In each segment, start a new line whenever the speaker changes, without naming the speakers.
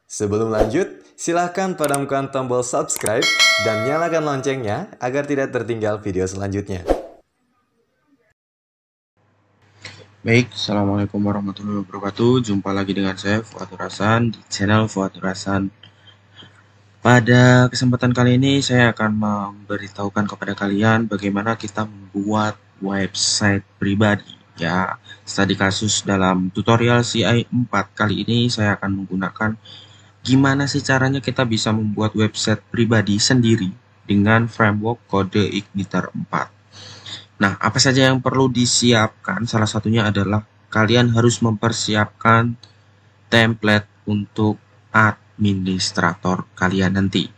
Sebelum lanjut, silahkan padamkan tombol subscribe dan nyalakan loncengnya agar tidak tertinggal video selanjutnya.
Baik, Assalamualaikum warahmatullahi wabarakatuh. Jumpa lagi dengan saya Fuadur Hasan di channel Fuadur Hasan. Pada kesempatan kali ini saya akan memberitahukan kepada kalian bagaimana kita membuat website pribadi. Ya, studi kasus dalam tutorial CI 4 kali ini saya akan menggunakan gimana sih caranya kita bisa membuat website pribadi sendiri dengan framework kode Igniter 4. Nah, apa saja yang perlu disiapkan? Salah satunya adalah kalian harus mempersiapkan template untuk administrator kalian nanti.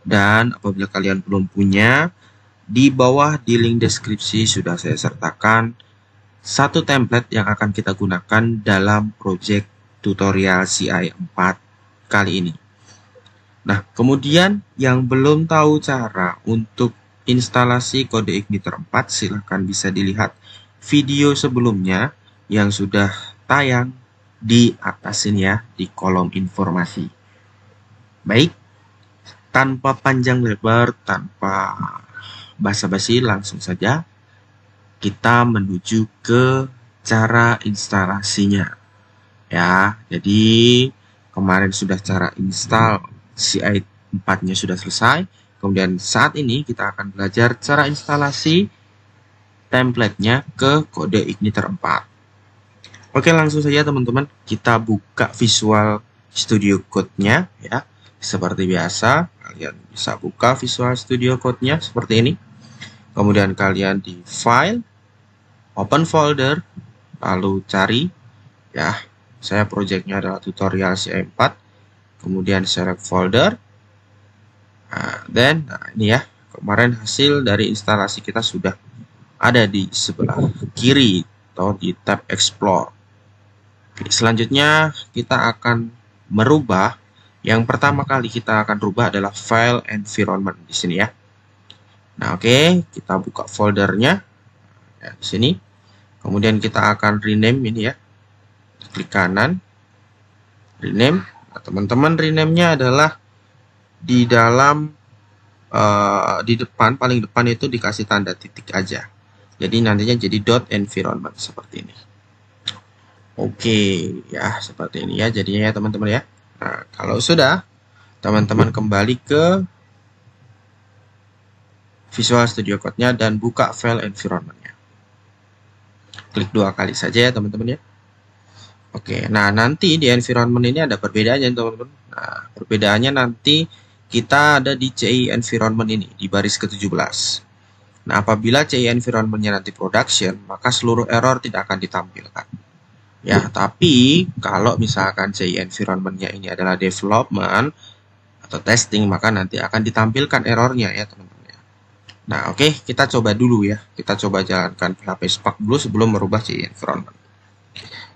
Dan apabila kalian belum punya, di bawah di link deskripsi sudah saya sertakan satu template yang akan kita gunakan dalam project tutorial CI 4 kali ini. Nah, kemudian yang belum tahu cara untuk instalasi kode Igniter 4, silahkan bisa dilihat video sebelumnya yang sudah tayang di atas ini ya, di kolom informasi. Baik, tanpa panjang lebar, tanpa basa-basi, langsung saja kita menuju ke cara instalasinya. Ya, jadi kemarin sudah cara install CI 4-nya sudah selesai. Kemudian saat ini kita akan belajar cara instalasi template-nya ke kode Igniter 4. Oke, langsung saja teman-teman, kita buka Visual Studio Code-nya ya. Seperti biasa, kalian bisa buka Visual Studio Code-nya seperti ini. Kemudian kalian di File, Open Folder, lalu cari ya. Saya projectnya adalah tutorial CI 4. Kemudian select folder. Nah, ini ya. Kemarin hasil dari instalasi kita sudah ada di sebelah kiri atau di tab Explore. Oke, selanjutnya kita akan merubah. Yang pertama kali kita akan rubah adalah file environment di sini ya. Nah, oke, kita buka foldernya ya, di sini. Kemudian kita akan rename ini ya. Klik kanan, rename. Nah, teman-teman, rename-nya adalah di dalam di depan, paling depan itu dikasih tanda titik aja. Jadi nantinya jadi .environment seperti ini. Oke, ya seperti ini ya jadinya ya teman-teman ya. Nah, kalau sudah, teman-teman kembali ke Visual Studio Code-nya dan buka file environment-nya. Klik 2 kali saja ya teman-teman ya. Oke, nah nanti di environment ini ada perbedaannya teman-teman. Nah, perbedaannya nanti kita ada di CI environment ini, di baris ke-17. Nah, apabila CI environment-nya nanti production, maka seluruh error tidak akan ditampilkan. Ya, tapi kalau misalkan CI environment-nya ini adalah development atau testing, maka nanti akan ditampilkan errornya ya teman-teman. Nah, oke, kita coba dulu ya. Kita coba jalankan PHP Spark dulu sebelum merubah CI environment.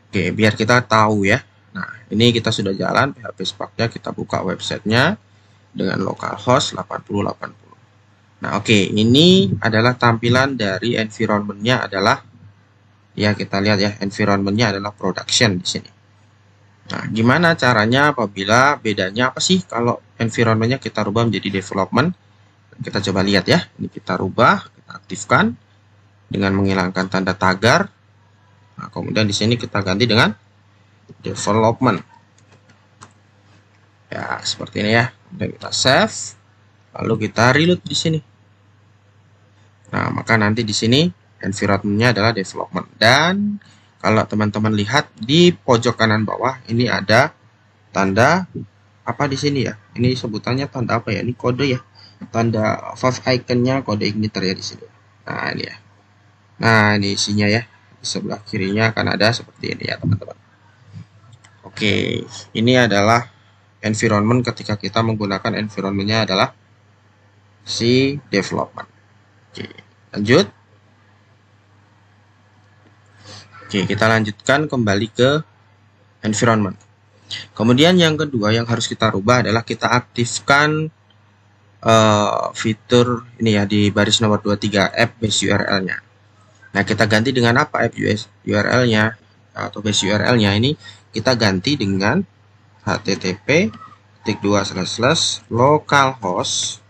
Oke, biar kita tahu ya. Nah, ini kita sudah jalan PHP Spark-nya, kita buka websitenya dengan localhost 8080. Nah, oke, ini adalah tampilan dari environment-nya adalah ya kita lihat ya, environment-nya adalah production di sini. Nah, gimana caranya apabila bedanya apa sih kalau environment-nya kita rubah menjadi development? Kita coba lihat ya. Ini kita rubah, kita aktifkan dengan menghilangkan tanda tagar. Nah, kemudian di sini kita ganti dengan development. Ya, seperti ini ya. Kemudian kita save, lalu kita reload di sini. Nah, maka nanti di sini environment-nya adalah development. Dan kalau teman-teman lihat di pojok kanan bawah ini ada tanda apa di sini ya? Ini sebutannya tanda apa ya? Ini kode ya. Tanda valve icon-nya kode Igniter ya di sini. Nah, ini ya. Nah, ini isinya ya. Di sebelah kirinya akan ada seperti ini ya teman-teman. Oke, ini adalah environment ketika kita menggunakan environment-nya adalah si development. Oke, lanjut. Oke, kita lanjutkan kembali ke environment. Kemudian yang kedua yang harus kita rubah adalah kita aktifkan fitur ini ya di baris nomor 23 app base URL-nya. Nah, kita ganti dengan apa app URL-nya atau base URL-nya ini? Kita ganti dengan http localhost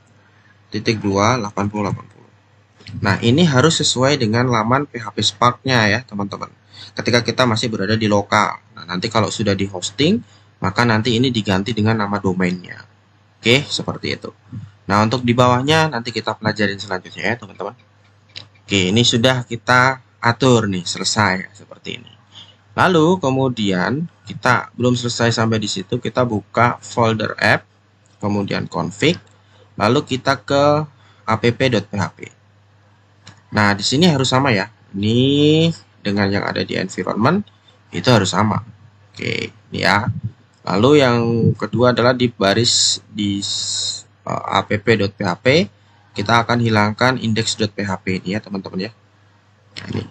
titik 2 8080. Nah, ini harus sesuai dengan laman PHP Spark-nya ya, teman-teman. Ketika kita masih berada di lokal. Nah, nanti kalau sudah di hosting, maka nanti ini diganti dengan nama domainnya. Oke, seperti itu. Nah, untuk di bawahnya nanti kita pelajarin selanjutnya ya, teman-teman. Oke, ini sudah kita atur nih, selesai seperti ini. Lalu kemudian kita belum selesai sampai di situ, kita buka folder app, kemudian config, lalu kita ke app.php. Nah, di sini harus sama ya. Ini dengan yang ada di environment itu harus sama. Oke, ini ya. Lalu yang kedua adalah di baris di app.php kita akan hilangkan index.php ini ya, teman-teman ya. Nah, ini.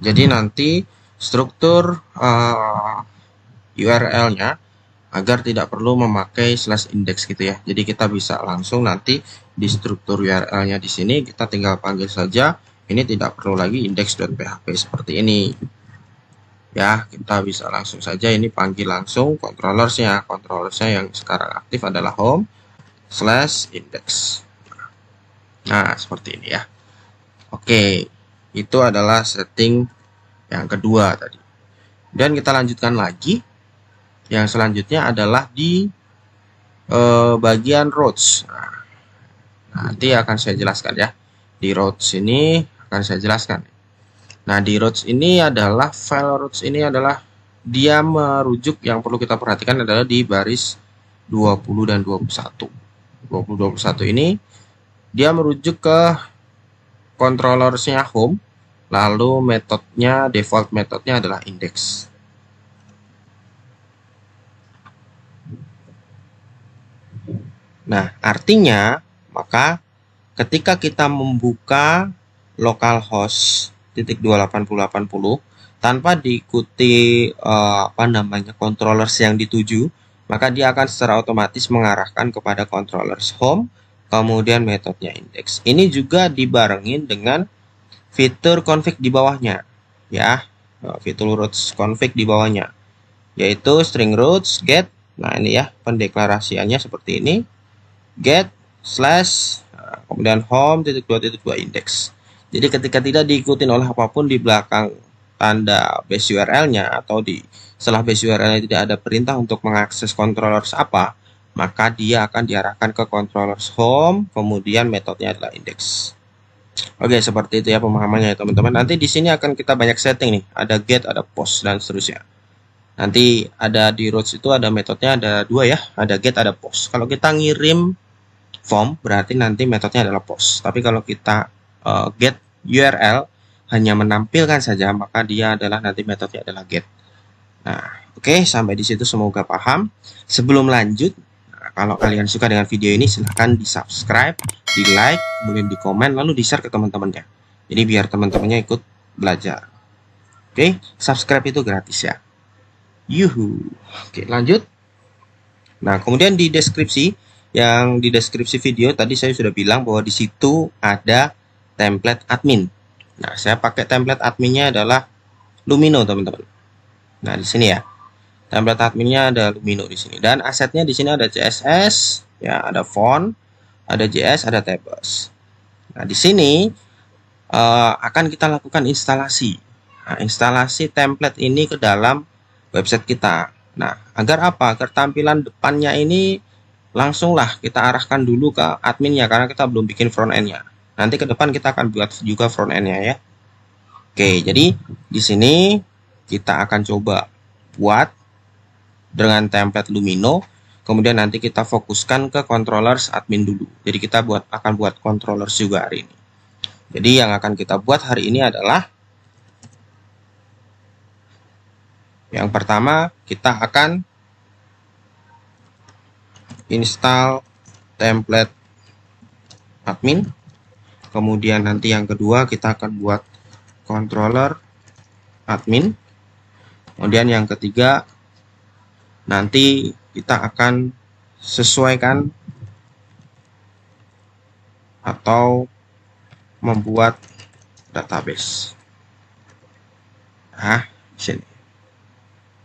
Jadi nanti struktur URL-nya agar tidak perlu memakai /index gitu ya. Jadi kita bisa langsung nanti di struktur URL-nya di sini kita tinggal panggil saja. Ini tidak perlu lagi index.php seperti ini. Ya, kita bisa langsung saja ini panggil langsung controllersnya. Controllersnya yang sekarang aktif adalah home/index. Nah, seperti ini ya. Oke, itu adalah setting yang kedua tadi. Dan kita lanjutkan lagi. Yang selanjutnya adalah di bagian routes. Nah, nanti akan saya jelaskan ya. Di routes ini akan saya jelaskan. Nah, di routes ini adalah file routes ini adalah dia merujuk, yang perlu kita perhatikan adalah di baris 20 dan 21. 20-21 ini dia merujuk ke controllersnya home. Lalu metodenya, default metodenya adalah index. Nah, artinya maka ketika kita membuka localhost titik 28080 tanpa diikuti controllers yang dituju, maka dia akan secara otomatis mengarahkan kepada controllers home, kemudian metodenya index. Ini juga dibarengin dengan fitur config di bawahnya ya, fitur routes config di bawahnya, yaitu string routes get. Nah, ini ya pendeklarasiannya seperti ini, get kemudian home titik 2.2 index. Jadi ketika tidak diikuti oleh apapun di belakang tanda base URL-nya atau di setelah base URL-nya tidak ada perintah untuk mengakses controllers apa, maka dia akan diarahkan ke controllers home, kemudian metodenya adalah index. Oke, seperti itu ya pemahamannya ya teman-teman. Nanti di sini akan kita banyak setting nih, ada get, ada post dan seterusnya. Nanti ada di routes itu ada metodenya ada dua ya, ada get, ada post. Kalau kita ngirim form berarti nanti metodenya adalah post. Tapi kalau kita get URL hanya menampilkan saja, maka dia adalah nanti metodenya adalah get. Nah, oke, sampai di situ semoga paham. Sebelum lanjut, kalau kalian suka dengan video ini silahkan di subscribe, di like, kemudian di komen, lalu di share ke teman-temannya. Jadi biar teman-temannya ikut belajar. Oke, subscribe itu gratis ya. Yuhu. Oke, lanjut. Nah, kemudian di deskripsi, yang di deskripsi video tadi saya sudah bilang bahwa di situ ada template admin. Nah, saya pakai template adminnya adalah Lumino, teman-teman. Nah, di sini ya. Template adminnya ada Lumino di sini, dan asetnya di sini ada CSS, ya, ada font, ada JS, ada tables. Nah, di sini akan kita lakukan instalasi. Nah, instalasi template ini ke dalam website kita. Nah, agar apa? Agar tampilan depannya ini langsunglah kita arahkan dulu ke adminnya karena kita belum bikin front end-nya. Nanti ke depan kita akan buat juga front end-nya ya. Oke, jadi di sini kita akan coba buat dengan template Lumino, kemudian nanti kita fokuskan ke controllers admin dulu. Jadi kita akan buat controllers juga hari ini. Jadi yang akan kita buat hari ini adalah yang pertama, kita akan install template admin. Kemudian nanti yang kedua kita akan buat controller admin. Kemudian yang ketiga nanti kita akan sesuaikan atau membuat database. Nah, sini.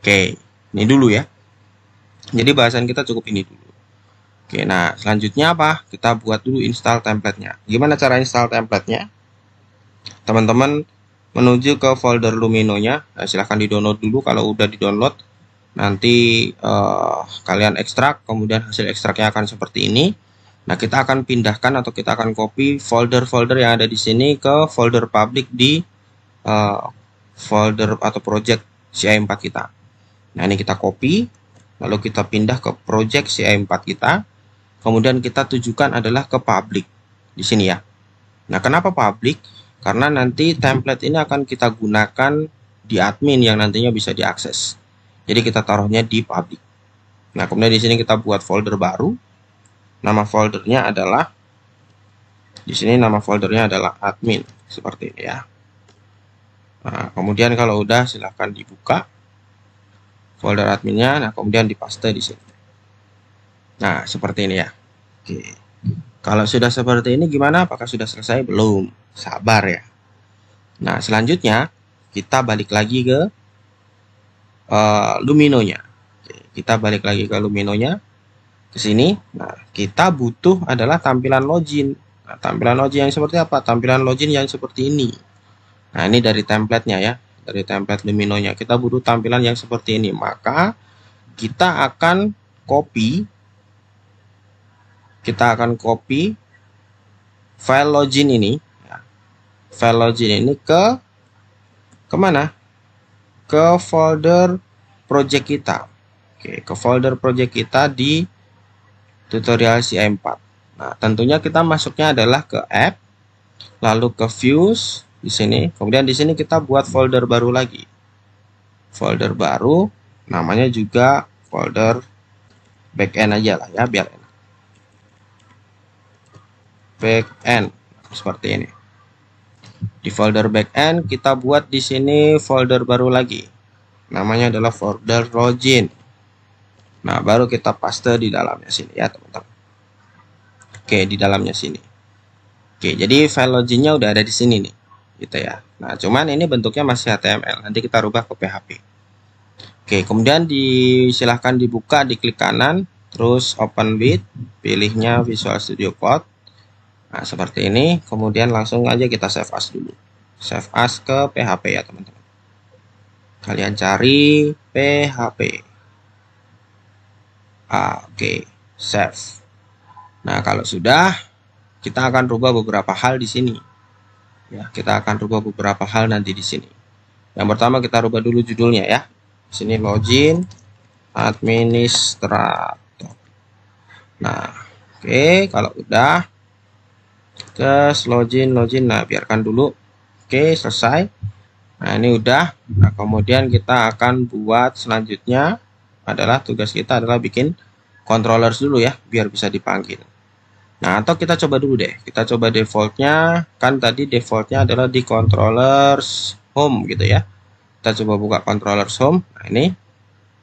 Oke, ini dulu ya. Jadi bahasan kita cukup ini dulu. Oke, nah selanjutnya apa? Kita buat dulu install template-nya. Gimana cara install template-nya? Teman-teman menuju ke folder Lumino-nya. Nah, silahkan di-download dulu. Kalau udah di-download, nanti kalian ekstrak, kemudian hasil ekstraknya akan seperti ini. Nah, kita akan pindahkan atau kita akan copy folder-folder yang ada di sini ke folder public di folder atau project CI4 kita. Nah, ini kita copy, lalu kita pindah ke project CI4 kita. Kemudian kita tujukan adalah ke public di sini ya. Nah, kenapa public? Karena nanti template ini akan kita gunakan di admin yang nantinya bisa diakses. Jadi kita taruhnya di public. Nah, kemudian di sini kita buat folder baru. Nama foldernya adalah admin seperti ini ya. Nah, kemudian kalau udah silahkan dibuka folder adminnya. Nah, kemudian dipaste di sini. Nah, seperti ini ya. Oke. Kalau sudah seperti ini gimana? Apakah sudah selesai? Belum. Sabar ya. Nah, selanjutnya kita balik lagi ke Lumino-nya. Oke, kita balik lagi ke Lumino-nya. Ke sini. Nah, kita butuh adalah tampilan login. Nah, tampilan login yang seperti apa? Tampilan login yang seperti ini. Nah, ini dari template-nya ya. Dari template Lumino-nya. Kita butuh tampilan yang seperti ini. Maka kita akan copy file login ini ya. File login ini ke kemana? Ke folder project kita. Oke, ke folder project kita di tutorial CI4. Nah, tentunya kita masuknya adalah ke app, lalu ke views di sini. Kemudian di sini kita buat folder baru lagi. Folder baru namanya juga folder backend aja lah ya, biar enak. Backend seperti ini. Di folder backend kita buat di sini folder baru lagi. Namanya adalah folder login. Nah, baru kita paste di dalamnya sini ya, teman-teman. Oke, di dalamnya sini. Oke, jadi file loginnya udah ada di sini nih, gitu ya. Nah, cuman ini bentuknya masih HTML. Nanti kita rubah ke PHP. Oke, kemudian silahkan dibuka, diklik kanan, terus open with, pilihnya Visual Studio Code. Nah, seperti ini. Kemudian langsung aja kita save as dulu. Save as ke PHP ya, teman-teman. Kalian cari PHP. Oke, save. Nah, kalau sudah, kita akan rubah beberapa hal di sini. Ya, kita akan rubah beberapa hal nanti di sini. Yang pertama kita rubah dulu judulnya ya. Di sini login administrator. Nah, oke, kalau udah terus login. Nah, biarkan dulu. Oke, selesai. Nah, ini udah. Nah, kemudian kita akan buat selanjutnya adalah tugas kita adalah bikin controllers dulu ya, biar bisa dipanggil. Nah, atau kita coba dulu deh. Kita coba defaultnya. Kan tadi defaultnya adalah di controllers home gitu ya. Kita coba buka controllers home. Nah, ini.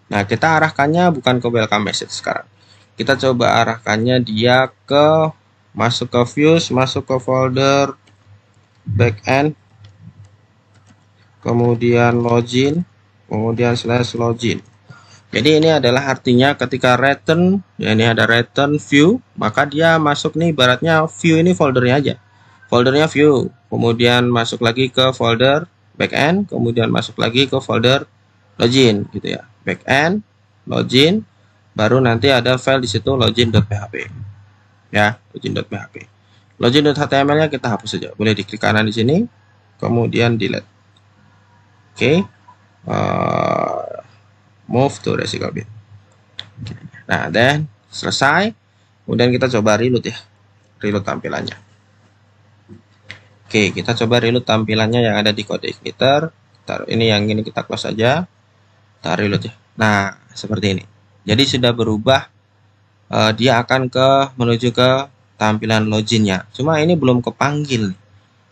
Nah, kita arahkannya bukan ke welcome message sekarang. Kita coba arahkannya dia ke masuk ke views, masuk ke folder backend, kemudian login, kemudian slash login. Jadi ini adalah artinya ketika return, ya ini ada return view, maka dia masuk nih ibaratnya view ini foldernya aja. Foldernya view, kemudian masuk lagi ke folder backend, kemudian masuk lagi ke folder login gitu ya. Backend, login, baru nanti ada file di situ login.php. Ya, login.php. Login.html-nya kita hapus saja. Boleh diklik kanan di sini, kemudian delete. Oke. Move to recycle bin. Nah, dan selesai. Kemudian kita coba reload ya. Reload tampilannya. Oke, kita coba reload tampilannya yang ada di code igniter. Ini yang ini kita close saja. Kita reload ya. Nah, seperti ini. Jadi sudah berubah. Dia akan menuju ke tampilan loginnya. Cuma ini belum kepanggil.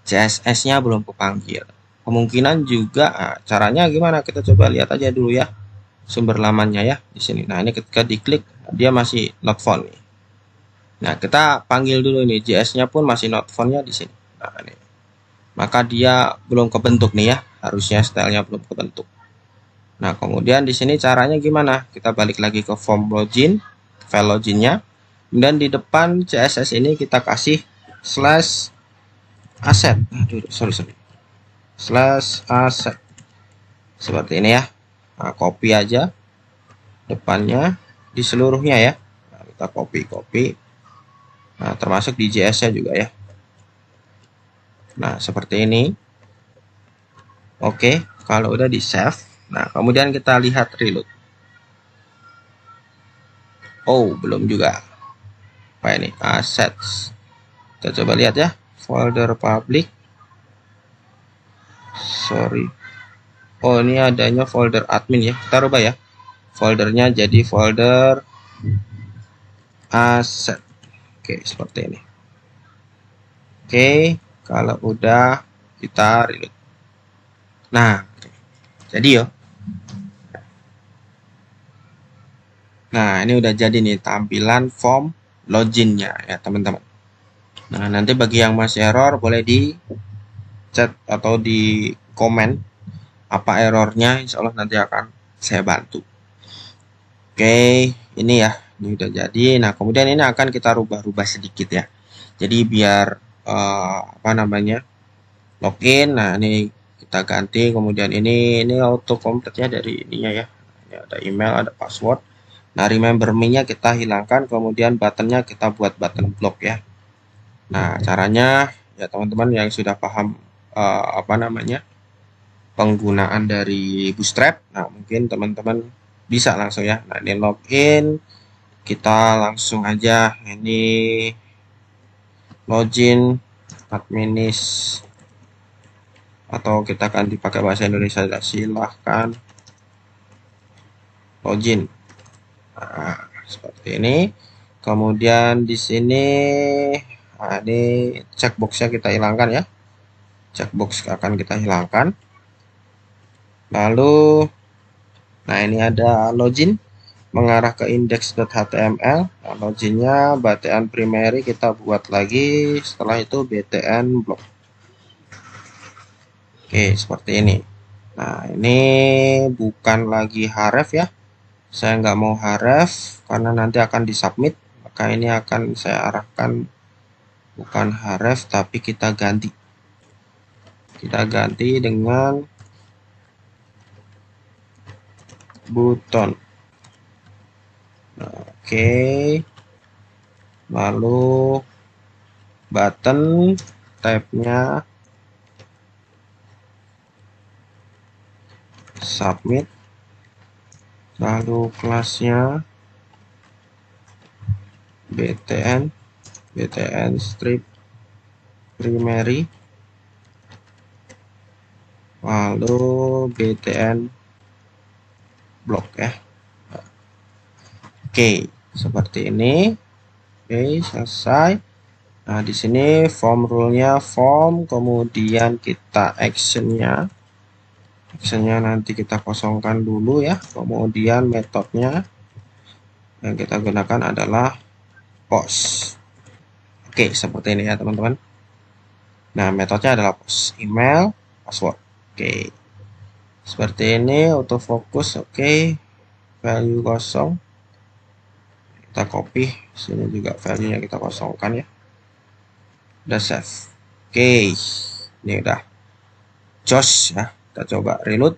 CSS-nya belum kepanggil. Kemungkinan juga caranya gimana? Kita coba lihat aja dulu ya. Sumber lamannya ya di sini. Nah, ini ketika diklik dia masih not found nih. Nah, kita panggil dulu ini JS-nya pun masih not found-nya di sini. Nah, ini. Maka dia belum kebentuk nih ya. Harusnya stylenya belum kebentuk. Nah, kemudian di sini caranya gimana? Kita balik lagi ke form login, file loginnya. Dan di depan CSS ini kita kasih slash asset. Aduh, sorry. Slash asset. Seperti ini ya. Nah, copy aja depannya di seluruhnya ya. Nah, kita copy. Nah, termasuk di JS-nya juga ya. Nah, seperti ini. Oke, kalau udah di save. Nah, kemudian kita lihat reload. Oh, belum juga. Apa ini? Assets. Kita coba lihat ya. Folder public. Sorry. Oh, ini adanya folder admin ya. Kita rubah ya. Foldernya jadi folder asset. Oke, seperti ini. Oke, kalau udah kita reload. Nah, jadi yo. Nah, ini udah jadi nih tampilan form loginnya ya teman-teman. Nah, nanti bagi yang masih error boleh di chat atau di komen apa errornya, insya Allah nanti akan saya bantu. Oke, ini ya, ini udah jadi. Nah, kemudian ini akan kita rubah-rubah sedikit ya. Jadi biar apa namanya login. Nah, ini kita ganti. Kemudian ini auto complete ya dari ininya ya. Ini ada email, ada password. Nah, remember me-nya kita hilangkan, kemudian buttonnya kita buat button block ya. Nah, caranya ya teman-teman yang sudah paham apa namanya penggunaan dari Bootstrap, nah mungkin teman-teman bisa langsung ya. Nah, ini login, kita langsung aja ini login adminis atau kita ganti pakai bahasa Indonesia, silahkan login. Nah, seperti ini. Kemudian di sini, nah ini checkboxnya kita hilangkan ya. Checkbox akan kita hilangkan. Lalu, nah ini ada login mengarah ke index.html. Nah, loginnya btn primary kita buat lagi. Setelah itu btn block. Oke, seperti ini. Nah, ini bukan lagi href ya. Saya nggak mau href karena nanti akan disubmit, maka ini akan saya arahkan bukan href tapi kita ganti dengan button. Nah, oke, lalu button tabnya submit, lalu kelasnya btn strip primary, lalu btn block ya. Oke, seperti ini. Oke, selesai. Nah, di sini form rule-nya form, kemudian kita actionnya nanti kita kosongkan dulu ya. Kemudian metodenya yang kita gunakan adalah post. Oke, seperti ini ya teman-teman. Nah, metodenya adalah post, email, password. Oke, seperti ini, autofocus. Oke, value kosong kita copy, sini juga value nya kita kosongkan ya. Udah save. Oke, ini udah jos ya. Kita coba reload.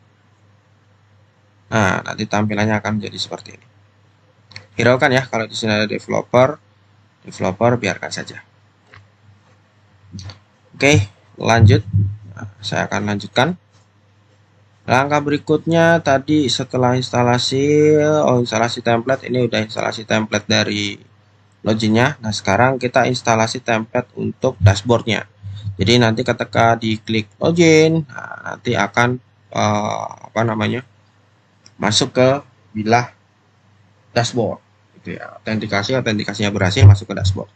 Nah, nanti tampilannya akan jadi seperti ini. Hiraukan ya, kalau di sini ada developer biarkan saja. Oke, lanjut. Nah, saya akan lanjutkan. Langkah berikutnya tadi setelah instalasi template, ini udah instalasi template dari loginnya. Nah, sekarang kita instalasi template untuk dashboardnya. Jadi nanti ketika diklik login, nah, nanti akan apa namanya masuk ke bilah dashboard gitu ya. Autentikasinya berhasil, masuk ke dashboard.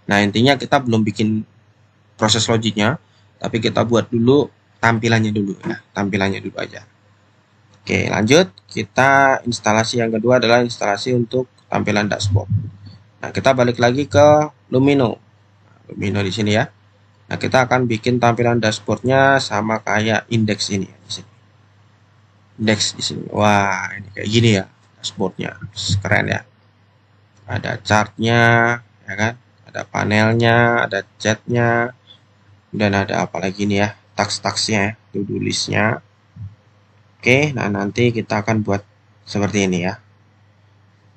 Nah, intinya kita belum bikin proses loginnya, tapi kita buat dulu tampilannya dulu ya, tampilannya dulu aja. Oke, lanjut. Kita instalasi yang kedua adalah instalasi untuk tampilan dashboard. Nah, kita balik lagi ke Lumino di sini ya. Nah, kita akan bikin tampilan dashboardnya sama kayak indeks ini ya, di sini. Indeks di sini. Wah, ini kayak gini ya dashboardnya, keren ya. ada chartnya, ya kan? Ada panelnya, ada chatnya, dan ada apa lagi nih ya? Task-tasknya, to-do listnya. Oke, nah nanti kita akan buat seperti ini ya,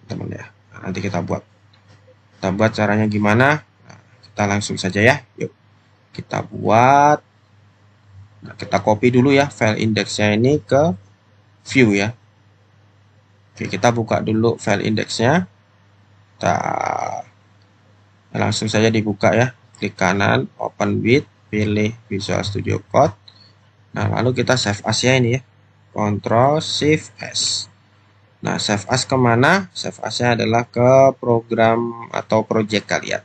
teman ya. Nah, nanti kita buat caranya gimana? Nah, kita langsung saja ya. Yuk, kita buat. Nah, kita copy dulu ya file indexnya ini ke view ya. Oke, kita buka dulu file indexnya. Kita langsung saja dibuka ya. Klik kanan, open with, pilih Visual Studio Code. Nah, lalu kita save as ya ini ya. Ctrl Shift S. Nah, save as kemana? Save as-nya adalah ke program atau project kalian.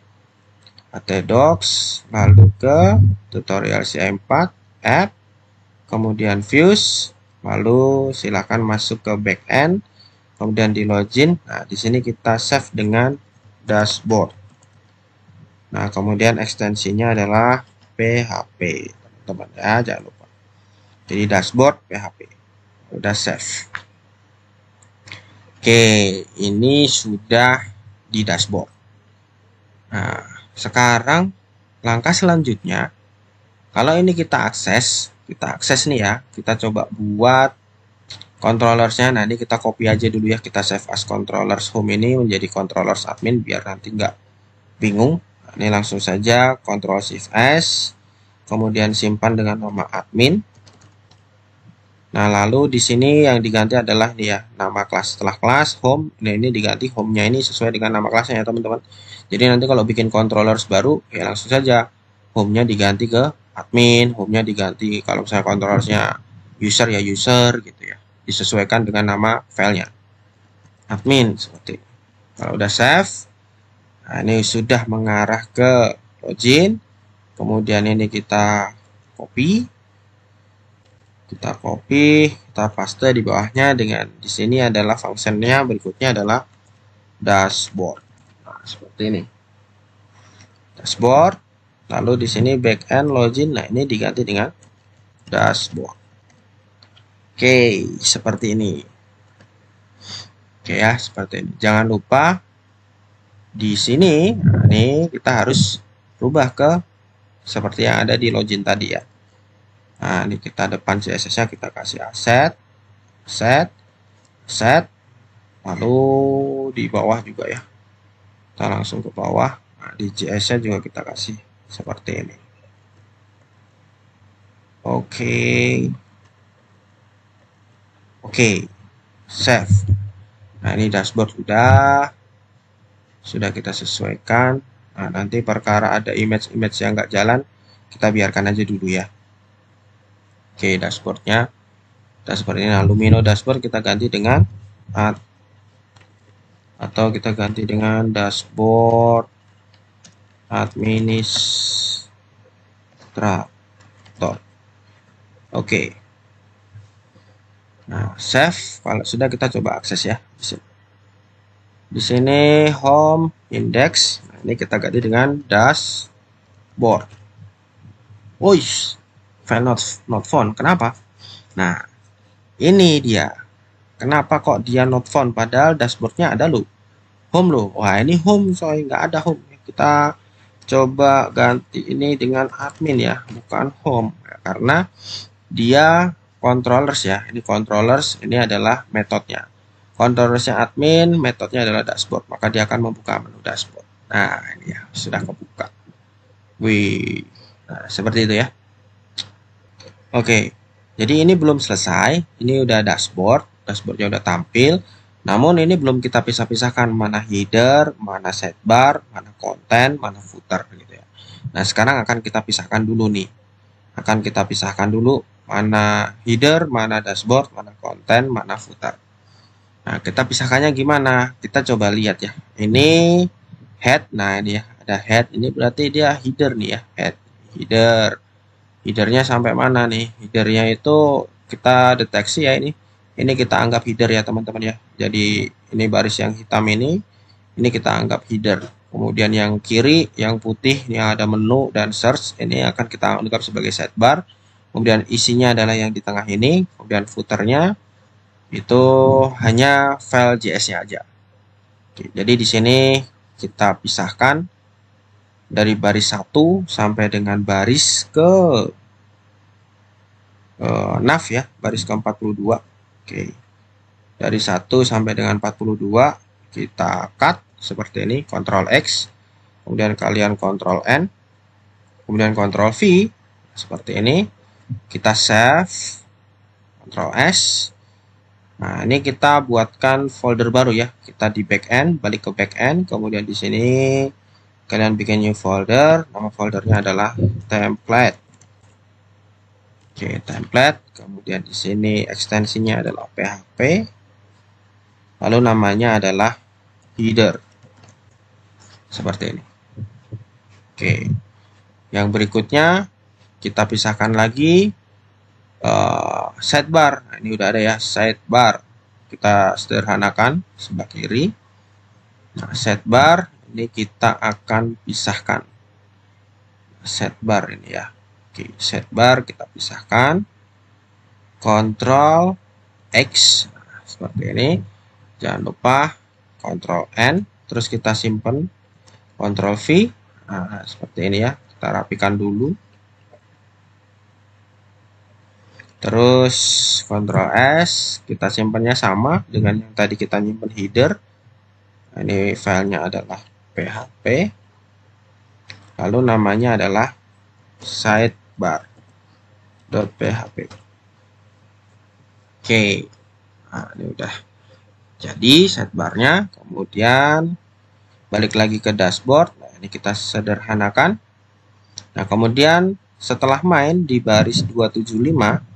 Docs, lalu ke tutorial CI4, app, kemudian views, lalu silakan masuk ke backend, kemudian di login. Nah, di sini kita save dengan dashboard. Nah, kemudian ekstensinya adalah PHP, teman-teman ya, jangan lupa. Jadi dashboard PHP. Udah save. Oke, ini sudah di dashboard. Nah, sekarang langkah selanjutnya, kalau ini kita akses nih ya, kita coba buat controllersnya. Nah, ini kita copy aja dulu ya, kita save as controllers home ini menjadi controllers admin biar nanti nggak bingung. Nah, ini langsung saja Ctrl Shift S, kemudian simpan dengan nama admin. Nah, lalu di sini yang diganti adalah nih ya, nama kelas. Setelah kelas home, nah ini diganti home-nya ini sesuai dengan nama kelasnya ya teman-teman. Jadi nanti kalau bikin controllers baru ya langsung saja home-nya diganti ke admin, home-nya diganti kalau misalnya controllersnya user ya user gitu ya. Disesuaikan dengan nama filenya. Admin seperti ini. Kalau udah save, nah ini sudah mengarah ke login. Kemudian ini kita copy. Kita paste di bawahnya dengan di sini adalah fungsinya berikutnya adalah dashboard. Nah, seperti ini. Dashboard. Lalu di sini backend login. Nah, ini diganti dengan dashboard. Oke, seperti ini. Oke ya, seperti ini. Jangan lupa di sini, nah ini kita harus rubah ke seperti yang ada di login tadi ya. Nah, ini kita depan CSS-nya kita kasih set, lalu di bawah juga ya. Kita langsung ke bawah. Nah, di JS-nya juga kita kasih seperti ini. Oke, save. Nah, ini dashboard sudah kita sesuaikan. Nah, nanti perkara ada image yang nggak jalan, kita biarkan aja dulu ya. Oke, dashboard ini. Nah, Lumino dashboard kita ganti dengan atau kita ganti dengan dashboard administrator. Oke. Nah, save. Kalau sudah kita coba akses ya. Di sini home index. Nah, ini kita ganti dengan dashboard. File not found. Kenapa? Nah, ini dia. Kenapa kok dia not found? Padahal dashboardnya ada loh. Home loh. Wah, ini home soalnya nggak ada home. Kita coba ganti ini dengan admin ya, bukan home. Karena dia controllers ya. Ini controllers, ini adalah metodenya. Controllersnya admin, metodenya adalah dashboard. Maka dia akan membuka menu dashboard. Nah, ini ya, sudah kebuka. Wih. Nah, seperti itu ya. Oke, jadi ini belum selesai. Ini udah dashboardnya udah tampil. Namun ini belum kita pisah-pisahkan mana header, mana sidebar, mana konten, mana footer gitu ya. Nah, sekarang akan kita pisahkan dulu nih. Mana header, mana dashboard, mana konten, mana footer. Nah, kita pisahkannya gimana? Kita coba lihat ya. Ini head. Nah, ini ya, ada head. Ini berarti dia header nih ya, header. Headernya sampai mana nih? Headernya itu kita deteksi ya ini. Ini kita anggap header ya teman-teman ya. Jadi ini baris yang hitam ini kita anggap header. Kemudian yang kiri, yang putih, yang ada menu dan search, ini akan kita anggap sebagai sidebar. Kemudian isinya adalah yang di tengah ini. Kemudian footernya itu hanya file JS-nya aja. Oke, jadi di sini kita pisahkan dari baris 1 sampai dengan baris ke nav ya, baris ke-42. Oke. Dari 1 sampai dengan 42 kita cut seperti ini, Ctrl X, kemudian kalian Ctrl N, kemudian Ctrl V seperti ini. Kita save, Ctrl S. Nah, ini kita buatkan folder baru ya. Kita di backend, balik ke backend, kemudian di sini kalian bikin new folder. Nama foldernya adalah template. Oke, template. Kemudian di sini ekstensinya adalah PHP. Lalu namanya adalah header. Seperti ini. Oke. Yang berikutnya kita pisahkan lagi sidebar. Nah, ini udah ada ya, sidebar. Kita sederhanakan sebelah kiri. Nah, sidebar ini kita akan pisahkan. Sidebar ini ya. Oke, sidebar kita pisahkan. Ctrl X. Nah, seperti ini. Jangan lupa Ctrl N, terus kita simpan. Ctrl V. Nah, seperti ini ya. Kita rapikan dulu. Terus Ctrl S, kita simpannya sama dengan yang tadi kita nyimpan header. Nah, ini filenya adalah PHP. Lalu namanya adalah sidebar.php. Oke. Nah, ini udah jadi sidebarnya. Kemudian balik lagi ke dashboard. Nah, ini kita sederhanakan. Nah, kemudian setelah main di baris 275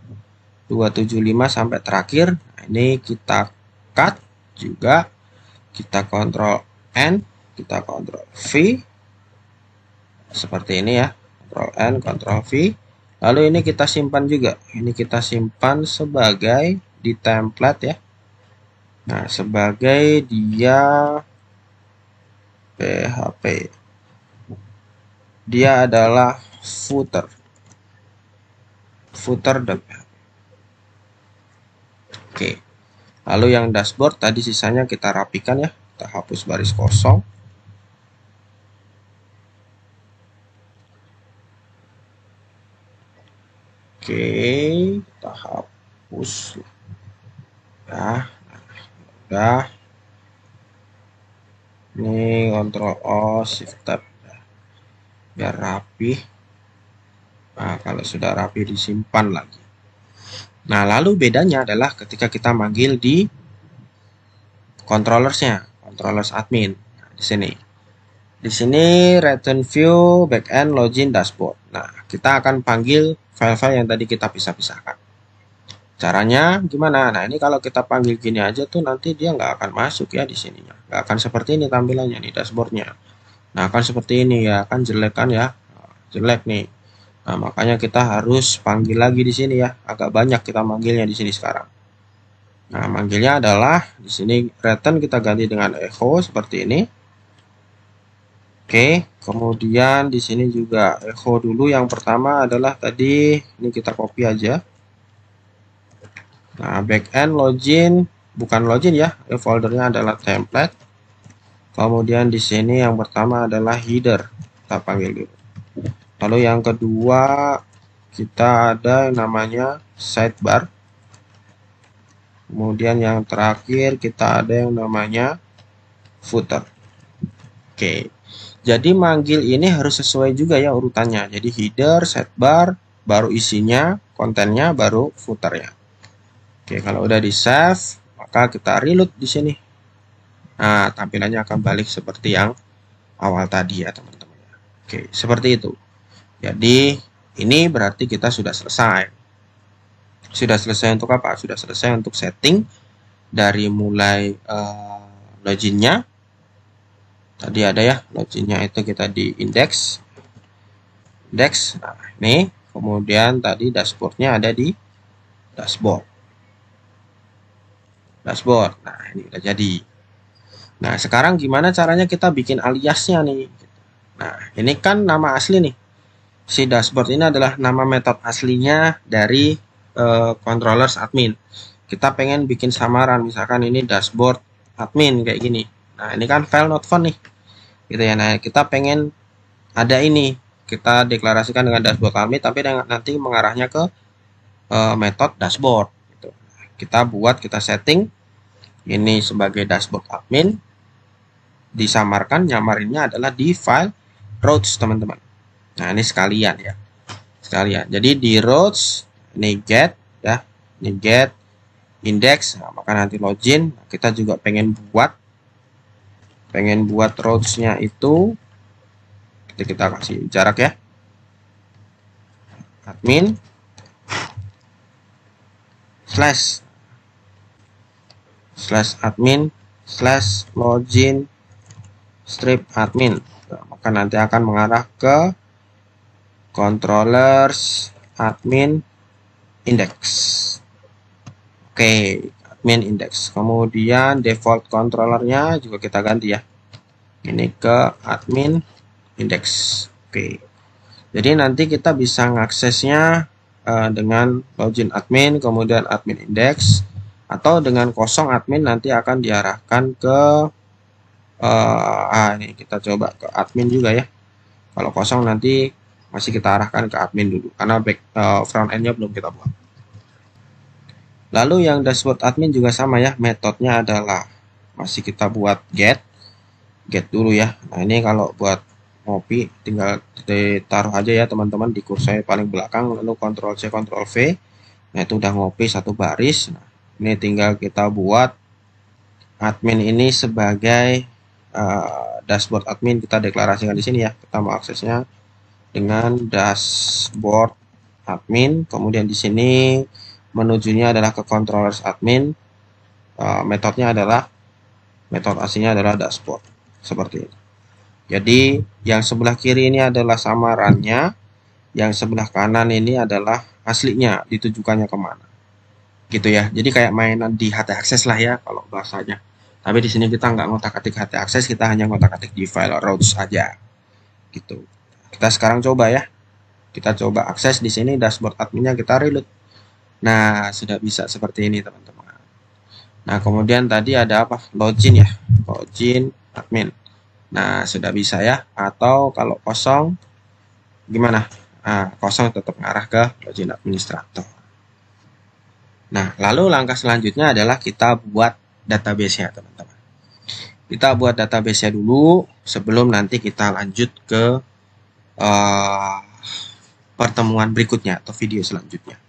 sampai terakhir, nah ini kita cut juga, kita Ctrl N, kita Ctrl V seperti ini ya, Ctrl N, Ctrl V. Lalu ini kita simpan juga, ini kita simpan sebagai di template ya. Nah, sebagai dia PHP, dia adalah footer.php. Oke, lalu yang dashboard tadi sisanya kita rapikan ya, kita hapus baris kosong. Oke, kita hapus ya, udah. Ini Ctrl O, Shift Tab biar rapi. Nah, kalau sudah rapi disimpan lagi. Nah, lalu bedanya adalah ketika kita manggil di controllersnya, controllers admin. Nah, di sini. Di sini return view, backend, login, dashboard. Nah, kita akan panggil file-file yang tadi kita pisah-pisahkan. Caranya gimana? Nah, ini kalau kita panggil gini aja tuh nanti dia nggak akan masuk ya di sininya. Nggak akan seperti ini tampilannya nih dashboardnya. Nah, akan seperti ini ya, kan jelek kan ya, jelek nih. Nah, makanya kita harus panggil lagi di sini ya. Agak banyak kita manggilnya di sini sekarang. Nah, manggilnya adalah di sini return kita ganti dengan echo seperti ini. Oke, kemudian di sini juga echo dulu. Yang pertama adalah tadi ini kita copy aja. Nah, backend login bukan login ya. Foldernya adalah template. Kemudian di sini yang pertama adalah header. Kita panggil dulu. Lalu yang kedua kita ada yang namanya sidebar. Kemudian yang terakhir kita ada yang namanya footer. Oke. Jadi manggil ini harus sesuai juga ya urutannya. Jadi header, sidebar, baru isinya, kontennya, baru footernya. Oke, kalau udah di save, maka kita reload di sini. Nah, tampilannya akan balik seperti yang awal tadi ya, teman-teman. Oke, seperti itu. Jadi ini berarti kita sudah selesai. Sudah selesai untuk apa? Sudah selesai untuk setting dari mulai loginnya. Tadi ada ya loginnya itu kita di index. Nah, ini kemudian tadi dashboardnya ada di dashboard. Nah, ini udah jadi. Nah, sekarang gimana caranya kita bikin aliasnya nih? Nah, ini kan nama asli nih. Si dashboard ini adalah nama metode aslinya dari controllers admin. Kita pengen bikin samaran, misalkan ini dashboard admin kayak gini. Nah, ini kan file not found nih. Gitu ya. Nah, kita pengen ada ini. Kita deklarasikan dengan dashboard admin, tapi nanti mengarahnya ke metode dashboard. Gitu. Kita buat, kita setting ini sebagai dashboard admin. Disamarkan, nyamarinnya adalah di file routes, teman-teman. Nah, ini sekalian ya. Sekalian. Jadi di routes, ini get ya. Ini get index, nah, maka nanti login. Kita juga pengen buat routes-nya itu, kita kasih jarak ya, admin slash admin slash login strip admin. Nah, maka nanti akan mengarah ke controllers admin index. Oke, admin index. Kemudian default controllernya juga kita ganti ya. Ini ke admin index. Oke. Jadi nanti kita bisa mengaksesnya dengan login admin, kemudian admin index, atau dengan kosong admin nanti akan diarahkan ke ini kita coba ke admin juga ya. Kalau kosong nanti masih kita arahkan ke admin dulu karena front end-nya belum kita buat. Lalu yang dashboard admin juga sama ya, metodenya adalah masih kita buat get dulu ya. Nah, ini kalau buat ngopi tinggal ditaruh aja ya teman-teman di kursor paling belakang, lalu Ctrl C Ctrl V. Nah, itu udah ngopi satu baris. Nah, ini tinggal kita buat admin ini sebagai dashboard admin, kita deklarasikan di sini ya. Kita mau aksesnya dengan dashboard admin, kemudian di sini menujunya adalah ke controllers admin. Metodenya adalah, metode aslinya adalah dashboard seperti ini. Jadi yang sebelah kiri ini adalah samarannya, yang sebelah kanan ini adalah aslinya, ditujukannya kemana, gitu ya. Jadi kayak mainan di HT Access lah ya kalau bahasanya. Tapi di sini kita nggak ngotak-atik HT Access, kita hanya ngotak-atik di file routes aja, gitu. Kita sekarang coba ya, kita coba akses di sini dashboard adminnya, kita reload. Nah, sudah bisa seperti ini teman-teman. Nah, kemudian tadi ada apa? Login ya, login admin. Nah, sudah bisa ya. Atau kalau kosong gimana? Nah, kosong tetap mengarah ke login administrator. Nah, lalu langkah selanjutnya adalah kita buat database-nya, teman-teman. Kita buat database-nya dulu sebelum nanti kita lanjut ke pertemuan berikutnya atau video selanjutnya.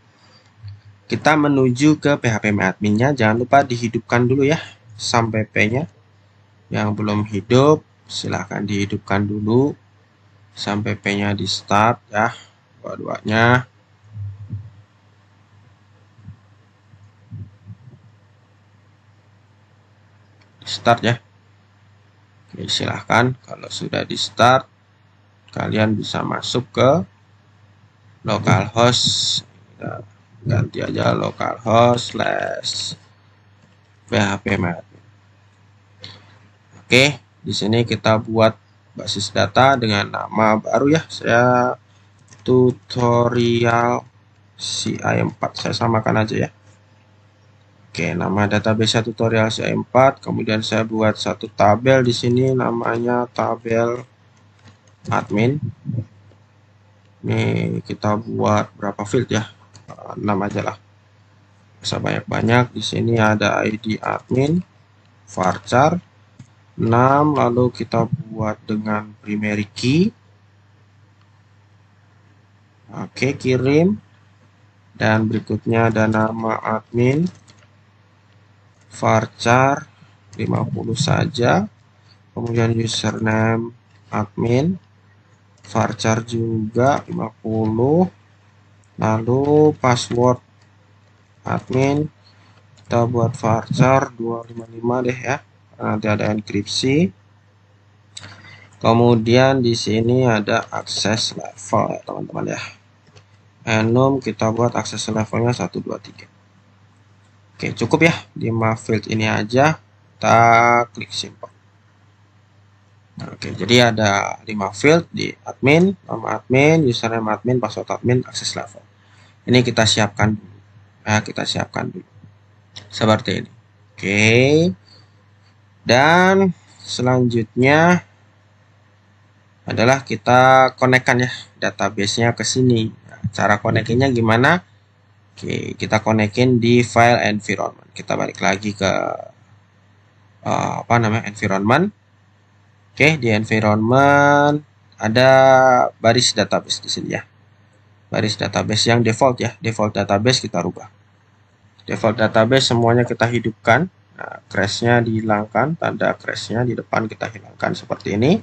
Kita menuju ke php-admin-nya. Jangan lupa dihidupkan dulu ya sampai P-nya. Yang belum hidup, silahkan dihidupkan dulu sampai P-nya di start ya, dua-duanya. Start ya. Oke, silahkan kalau sudah di start kalian bisa masuk ke localhost. Kita ganti aja localhost /php-admin. Oke, di sini kita buat basis data dengan nama baru ya. Saya tutorial CI4, saya samakan aja ya. Oke, nama database tutorial CI4. Kemudian saya buat satu tabel di sini namanya tabel admin. Ini kita buat berapa field ya? 6 aja lah. Bisa banyak-banyak. Di sini ada ID admin, varchar 6, lalu kita buat dengan primary key. Oke, kirim. Dan berikutnya ada nama admin, varchar 50 saja. Kemudian username admin, varchar juga 50. Lalu password admin kita buat varchar 255 deh ya. Nanti ada enkripsi. Kemudian di sini ada akses level ya teman-teman ya. Enum kita buat akses levelnya 1 2 3. Oke, cukup ya 5 field ini aja. Kita klik simpan. Oke, jadi ada 5 field di admin, nama admin, username admin, password admin, akses level. Ini kita siapkan dulu. Nah, kita siapkan dulu. Seperti ini. Oke. Dan selanjutnya adalah kita konekkan ya database-nya ke sini. Nah, cara konekinnya gimana? Oke, kita konekin di file environment. Kita balik lagi ke environment. Oke, di environment ada baris database di sini ya. Baris database yang default ya. Default database kita rubah. Default database semuanya kita hidupkan. Nah, crash-nya dihilangkan, tanda crash-nya di depan kita hilangkan seperti ini.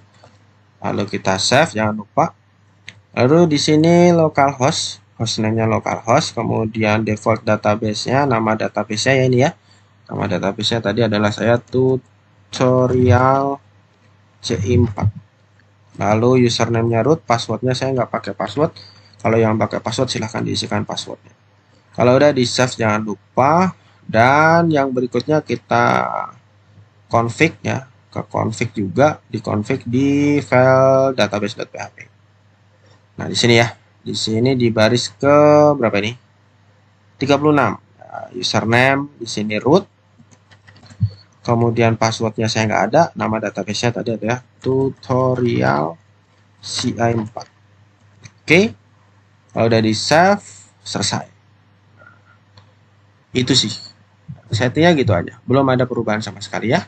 Lalu kita save, jangan lupa. Lalu di sini localhost, hostname-nya localhost, kemudian default database-nya, nama database-nya ya ini ya. Nama database-nya tadi adalah saya tutorial CI4. Lalu username-nya root, password-nya saya nggak pakai password. Kalau yang pakai password silahkan diisikan password-nya. Kalau udah di save jangan lupa. Dan yang berikutnya kita config ya, ke config juga, di config di file database.php. Nah, di sini ya. Di sini di baris ke berapa ini? 36. Nah, username di sini root. Kemudian passwordnya saya nggak ada, nama database-nya tadi ada ya, tutorial CI4. Oke. Kalau udah di save, selesai. Itu sih. Settingnya gitu aja. Belum ada perubahan sama sekali ya.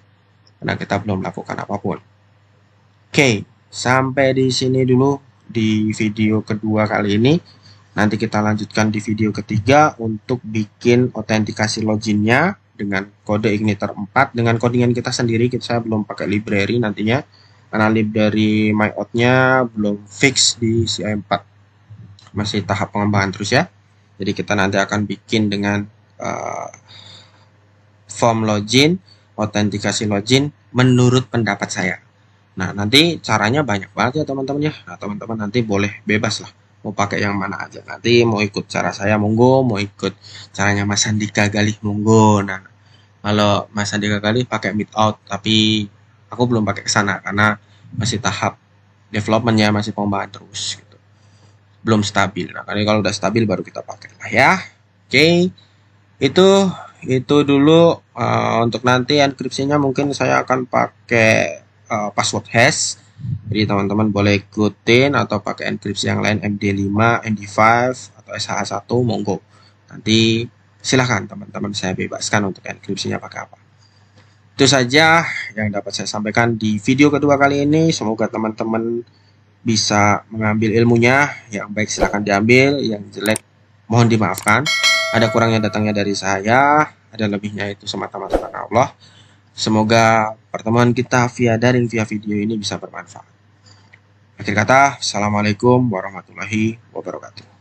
Karena kita belum melakukan apapun. Oke, sampai di sini dulu di video kedua kali ini. Nanti kita lanjutkan di video ketiga untuk bikin autentikasi loginnya dengan kode Igniter 4 dengan codingan kita sendiri. Saya belum pakai library nantinya karena library myauth-nya belum fix di CI4. Masih tahap pengembangan terus ya. Jadi kita nanti akan bikin dengan form login, autentikasi login menurut pendapat saya. Nah, nanti caranya banyak banget ya teman-teman ya. Nah, teman-teman nanti boleh bebas lah mau pakai yang mana aja. Nanti mau ikut cara saya monggo, mau ikut caranya Mas Andika Galih monggo. Nah, kalau Mas Andika Galih pakai Meetout, tapi aku belum pakai ke sana karena masih tahap developmentnya, masih pengembangan terus gitu. Belum stabil. Nah, kalau udah stabil baru kita pakai lah ya. Oke. Itu dulu untuk nanti enkripsinya mungkin saya akan pakai password hash. Jadi teman-teman boleh ikutin atau pakai enkripsi yang lain MD5, MD5 atau SHA-1 monggo. Nanti silahkan teman-teman saya bebaskan untuk enkripsinya pakai apa. Itu saja yang dapat saya sampaikan di video kedua kali ini. Semoga teman-teman bisa mengambil ilmunya. Yang baik silahkan diambil, yang jelek mohon dimaafkan. Ada kurangnya datangnya dari saya, ada lebihnya itu semata-mata karena Allah. Semoga pertemuan kita via daring, via video ini bisa bermanfaat. Akhir kata, Assalamualaikum warahmatullahi wabarakatuh.